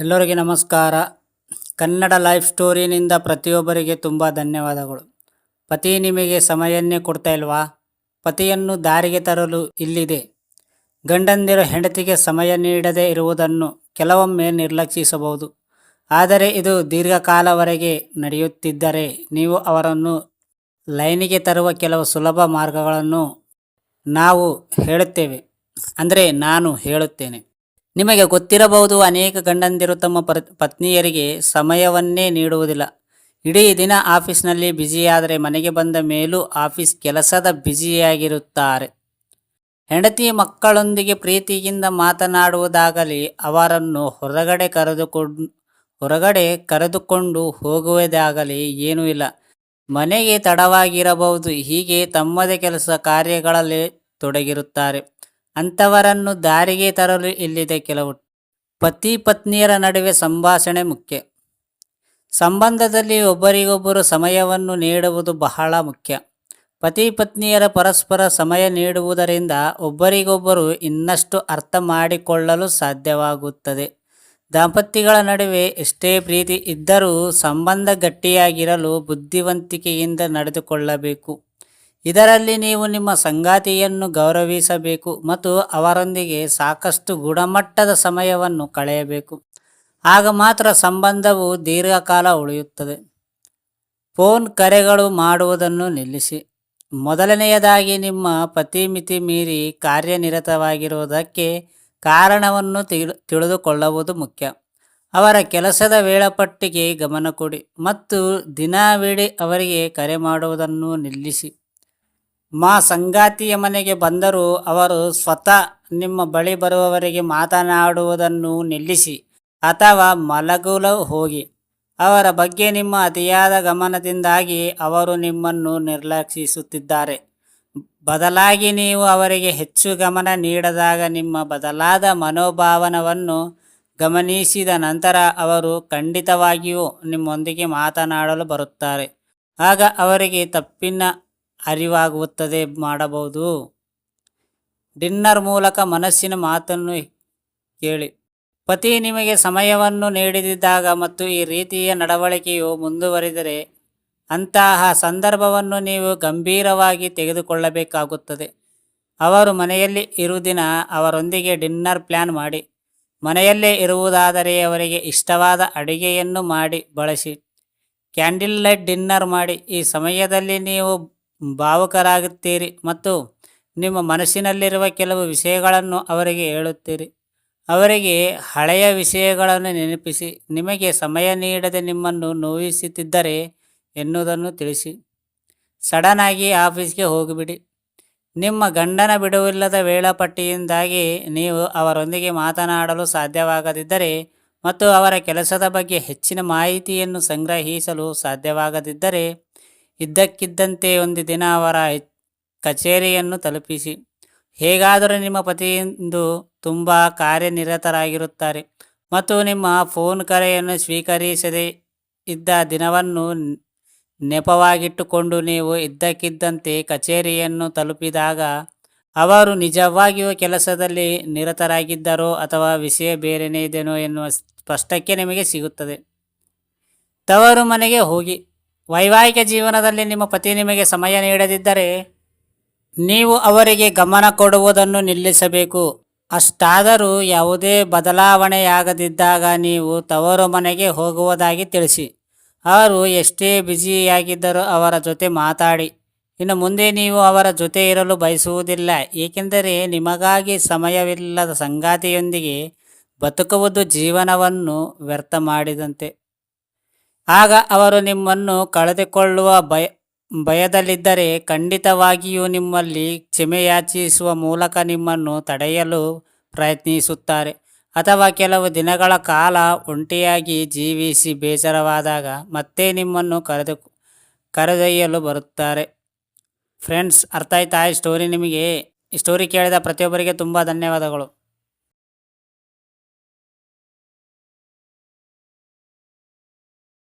ಎಲ್ಲರಿಗೆ ನಮಸ್ಕಾರ. ಕನ್ನಡ ಲೈಫ್ ಸ್ಟೋರಿನಿಂದ ಪ್ರತಿಯೊಬ್ಬರಿಗೆ ತುಂಬ ಧನ್ಯವಾದಗಳು. ಪತಿ ನಿಮಗೆ ಸಮಯನ್ನೇ ಕೊಡ್ತಾ ಇಲ್ವಾ? ಪತಿಯನ್ನು ದಾರಿಗೆ ತರಲು ಇಲ್ಲಿದೆ. ಗಂಡಂದಿರು ಹೆಂಡತಿಗೆ ಸಮಯ ನೀಡದೇ ಇರುವುದನ್ನು ಕೆಲವೊಮ್ಮೆ ನಿರ್ಲಕ್ಷಿಸಬಹುದು. ಆದರೆ ಇದು ದೀರ್ಘಕಾಲವರೆಗೆ ನಡೆಯುತ್ತಿದ್ದರೆ ನೀವು ಅವರನ್ನು ಲೈನಿಗೆ ತರುವ ಕೆಲವು ಸುಲಭ ಮಾರ್ಗಗಳನ್ನು ನಾನು ಹೇಳುತ್ತೇನೆ. ನಿಮಗೆ ಗೊತ್ತಿರಬಹುದು, ಅನೇಕ ಗಂಡಂದಿರು ತಮ್ಮ ಪತ್ನಿಯರಿಗೆ ಸಮಯವನ್ನೇ ನೀಡುವುದಿಲ್ಲ. ಇಡೀ ದಿನ ಆಫೀಸ್ನಲ್ಲಿ ಬ್ಯುಸಿಯಾದರೆ ಮನೆಗೆ ಬಂದ ಮೇಲೂ ಆಫೀಸ್ ಕೆಲಸದ ಬ್ಯುಸಿಯಾಗಿರುತ್ತಾರೆ. ಹೆಂಡತಿ ಮಕ್ಕಳೊಂದಿಗೆ ಪ್ರೀತಿಯಿಂದ ಮಾತನಾಡುವುದಾಗಲಿ ಅವರನ್ನು ಹೊರಗಡೆ ಕರೆದುಕೊಂಡು ಹೋಗುವುದಾಗಲಿ ಏನೂ ಇಲ್ಲ. ಮನೆಗೆ ತಡವಾಗಿರಬಹುದು. ಹೀಗೆ ತಮ್ಮದೇ ಕೆಲಸ ಕಾರ್ಯಗಳಲ್ಲಿ ತೊಡಗಿರುತ್ತಾರೆ. ಅಂಥವರನ್ನು ದಾರಿಗೆ ತರಲು ಇಲ್ಲಿದೆ ಕೆಲವು. ಪತಿ ಪತ್ನಿಯರ ನಡುವೆ ಸಂಭಾಷಣೆ ಮುಖ್ಯ. ಸಂಬಂಧದಲ್ಲಿ ಒಬ್ಬರಿಗೊಬ್ಬರು ಸಮಯವನ್ನು ನೀಡುವುದು ಬಹಳ ಮುಖ್ಯ. ಪತಿ ಪತ್ನಿಯರ ಪರಸ್ಪರ ಸಮಯ ನೀಡುವುದರಿಂದ ಒಬ್ಬರಿಗೊಬ್ಬರು ಇನ್ನಷ್ಟು ಅರ್ಥ ಮಾಡಿಕೊಳ್ಳಲು ಸಾಧ್ಯವಾಗುತ್ತದೆ. ದಾಂಪತ್ಯಗಳ ನಡುವೆ ಎಷ್ಟೇ ಪ್ರೀತಿ ಇದ್ದರೂ ಸಂಬಂಧ ಗಟ್ಟಿಯಾಗಿರಲು ಬುದ್ಧಿವಂತಿಕೆಯಿಂದ ನಡೆದುಕೊಳ್ಳಬೇಕು. ಇದರಲ್ಲಿ ನೀವು ನಿಮ್ಮ ಸಂಗಾತಿಯನ್ನು ಗೌರವಿಸಬೇಕು ಮತ್ತು ಅವರೊಂದಿಗೆ ಸಾಕಷ್ಟು ಗುಣಮಟ್ಟದ ಸಮಯವನ್ನು ಕಳೆಯಬೇಕು. ಆಗ ಮಾತ್ರ ಸಂಬಂಧವು ದೀರ್ಘಕಾಲ ಉಳಿಯುತ್ತದೆ. ಫೋನ್ ಕರೆಗಳು ಮಾಡುವುದನ್ನು ನಿಲ್ಲಿಸಿ. ಮೊದಲನೆಯದಾಗಿ ನಿಮ್ಮ ಪತಿ ಮಿತಿ ಮೀರಿ ಕಾರ್ಯನಿರತವಾಗಿರುವುದಕ್ಕೆ ಕಾರಣವನ್ನು ತಿಳಿದುಕೊಳ್ಳುವುದು ಮುಖ್ಯ. ಅವರ ಕೆಲಸದ ವೇಳಾಪಟ್ಟಿಗೆ ಗಮನ ಕೊಡಿ ಮತ್ತು ದಿನವಿಡೀ ಅವರಿಗೆ ಕರೆ ಮಾಡುವುದನ್ನು ನಿಲ್ಲಿಸಿ. ಸಂಗಾತಿಯ ಮನೆಗೆ ಬಂದರೂ ಅವರು ಸ್ವತಃ ನಿಮ್ಮ ಬಳಿ ಬರುವವರೆಗೆ ಮಾತನಾಡುವುದನ್ನು ನಿಲ್ಲಿಸಿ ಅಥವಾ ಮಲಗಲು ಹೋಗಿ. ಅವರ ಬಗ್ಗೆ ನಿಮ್ಮ ಅತಿಯಾದ ಗಮನದಿಂದಾಗಿ ಅವರು ನಿಮ್ಮನ್ನು ನಿರ್ಲಕ್ಷಿಸುತ್ತಿದ್ದಾರೆ. ಬದಲಾಗಿ ನೀವು ಅವರಿಗೆ ಹೆಚ್ಚು ಗಮನ ನೀಡಿದಾಗ ನಿಮ್ಮ ಬದಲಾದ ಮನೋಭಾವವನ್ನು ಗಮನಿಸಿದ ನಂತರ ಅವರು ಖಂಡಿತವಾಗಿಯೂ ನಿಮ್ಮೊಂದಿಗೆ ಮಾತನಾಡಲು ಬರುತ್ತಾರೆ. ಆಗ ಅವರಿಗೆ ತಪ್ಪಿನ ಅರಿವಾಗುತ್ತದೆ ಮಾಡಬಹುದು. ಡಿನ್ನರ್ ಮೂಲಕ ಮನಸ್ಸಿನ ಮಾತನ್ನು ಕೇಳಿ. ಪತಿ ನಿಮಗೆ ಸಮಯವನ್ನು ನೀಡದಿದ್ದಾಗ ಮತ್ತು ಈ ರೀತಿಯ ನಡವಳಿಕೆಯು ಮುಂದುವರಿದರೆ ಅಂತಹ ಸಂದರ್ಭವನ್ನು ನೀವು ಗಂಭೀರವಾಗಿ ತೆಗೆದುಕೊಳ್ಳಬೇಕಾಗುತ್ತದೆ. ಅವರು ಮನೆಯಲ್ಲಿ ಇರುವುದಿನ ಅವರೊಂದಿಗೆ ಡಿನ್ನರ್ ಪ್ಲಾನ್ ಮಾಡಿ. ಮನೆಯಲ್ಲೇ ಇರುವುದಾದರೆ ಅವರಿಗೆ ಇಷ್ಟವಾದ ಅಡಿಗೆಯನ್ನು ಮಾಡಿ ಬಳಸಿ. ಕ್ಯಾಂಡಲ್ ಲೈಟ್ ಡಿನ್ನರ್ ಮಾಡಿ. ಈ ಸಮಯದಲ್ಲಿ ನೀವು ಭಾವುಕರಾಗುತ್ತೀರಿ ಮತ್ತು ನಿಮ್ಮ ಮನಸ್ಸಿನಲ್ಲಿರುವ ಕೆಲವು ವಿಷಯಗಳನ್ನು ಅವರಿಗೆ ಹೇಳುತ್ತೀರಿ. ಅವರಿಗೆ ಹಳೆಯ ವಿಷಯಗಳನ್ನು ನೆನಪಿಸಿ ನಿಮಗೆ ಸಮಯ ನೀಡದೆ ನಿಮ್ಮನ್ನು ನೋಯಿಸುತ್ತಿದ್ದರೆ ಎನ್ನುವುದನ್ನು ತಿಳಿಸಿ. ಸಡನ್ ಆಗಿ ಆಫೀಸ್ಗೆ ಹೋಗಿಬಿಡಿ. ನಿಮ್ಮ ಗಂಡನ ಬಿಡುವಿಲ್ಲದ ವೇಳಾಪಟ್ಟಿಯಿಂದಾಗಿ ನೀವು ಅವರೊಂದಿಗೆ ಮಾತನಾಡಲು ಸಾಧ್ಯವಾಗದಿದ್ದರೆ ಮತ್ತು ಅವರ ಕೆಲಸದ ಬಗ್ಗೆ ಹೆಚ್ಚಿನ ಮಾಹಿತಿಯನ್ನು ಸಂಗ್ರಹಿಸಲು ಸಾಧ್ಯವಾಗದಿದ್ದರೆ ಇದ್ದಕ್ಕಿದ್ದಂತೆ ಒಂದು ದಿನ ಅವರ ಕಚೇರಿಯನ್ನು ತಲುಪಿಸಿ. ಹೇಗಾದರೂ ನಿಮ್ಮ ಪತಿಯಂದು ತುಂಬ ಕಾರ್ಯನಿರತರಾಗಿರುತ್ತಾರೆ ಮತ್ತು ನಿಮ್ಮ ಫೋನ್ ಕರೆಯನ್ನು ಸ್ವೀಕರಿಸದೇ ಇದ್ದ ದಿನವನ್ನು ನೆಪವಾಗಿಟ್ಟುಕೊಂಡು ನೀವು ಇದ್ದಕ್ಕಿದ್ದಂತೆ ಕಚೇರಿಯನ್ನು ತಲುಪಿದಾಗ ಅವರು ನಿಜವಾಗಿಯೂ ಕೆಲಸದಲ್ಲಿ ನಿರತರಾಗಿದ್ದರೋ ಅಥವಾ ವಿಷಯ ಬೇರೆಯೇ ಇದೆಯೋ ಎನ್ನುವ ಸ್ಪಷ್ಟಕ್ಕೆ ನಿಮಗೆ ಸಿಗುತ್ತದೆ. ತವರು ಮನೆಗೆ ಹೋಗಿ. ವೈವಾಹಿಕ ಜೀವನದಲ್ಲಿ ನಿಮ್ಮ ಪತಿ ನಿಮಗೆ ಸಮಯ ನೀಡದಿದ್ದರೆ ನೀವು ಅವರಿಗೆ ಗಮನ ಕೊಡುವುದನ್ನು ನಿಲ್ಲಿಸಬೇಕು. ಅಷ್ಟಾದರೂ ಯಾವುದೇ ಬದಲಾವಣೆಯಾಗದಿದ್ದಾಗ ನೀವು ತವರು ಮನೆಗೆ ಹೋಗುವುದಾಗಿ ತಿಳಿಸಿ. ಅವರು ಎಷ್ಟೇ ಬ್ಯುಸಿಯಾಗಿದ್ದರೂ ಅವರ ಜೊತೆ ಮಾತಾಡಿ. ಇನ್ನು ಮುಂದೆ ನೀವು ಅವರ ಜೊತೆ ಇರಲು ಬಯಸುವುದಿಲ್ಲ, ಏಕೆಂದರೆ ನಿಮಗಾಗಿ ಸಮಯವಿಲ್ಲದ ಸಂಗಾತಿಯೊಂದಿಗೆ ಬದುಕುವುದು ಜೀವನವನ್ನು ವ್ಯರ್ಥ ಮಾಡಿದಂತೆ. ಆಗ ಅವರು ನಿಮ್ಮನ್ನು ಕಳೆದುಕೊಳ್ಳುವ ಭಯದಲ್ಲಿದ್ದರೆ ಖಂಡಿತವಾಗಿಯೂ ನಿಮ್ಮಲ್ಲಿ ಕ್ಷಮೆಯಾಚಿಸುವ ಮೂಲಕ ನಿಮ್ಮನ್ನು ತಡೆಯಲು ಪ್ರಯತ್ನಿಸುತ್ತಾರೆ ಅಥವಾ ಕೆಲವು ದಿನಗಳ ಕಾಲ ಒಂಟಿಯಾಗಿ ಜೀವಿಸಿ ಬೇಸರವಾದಾಗ ಮತ್ತೆ ನಿಮ್ಮನ್ನು ಕರೆದೊಯ್ಯಲು ಬರುತ್ತಾರೆ. ಫ್ರೆಂಡ್ಸ್, ಅರ್ಥ ಆಯ್ತಾ ಈ ಸ್ಟೋರಿ ನಿಮಗೆ? ಈ ಸ್ಟೋರಿ ಕೇಳಿದ ಪ್ರತಿಯೊಬ್ಬರಿಗೆ ತುಂಬ ಧನ್ಯವಾದಗಳು.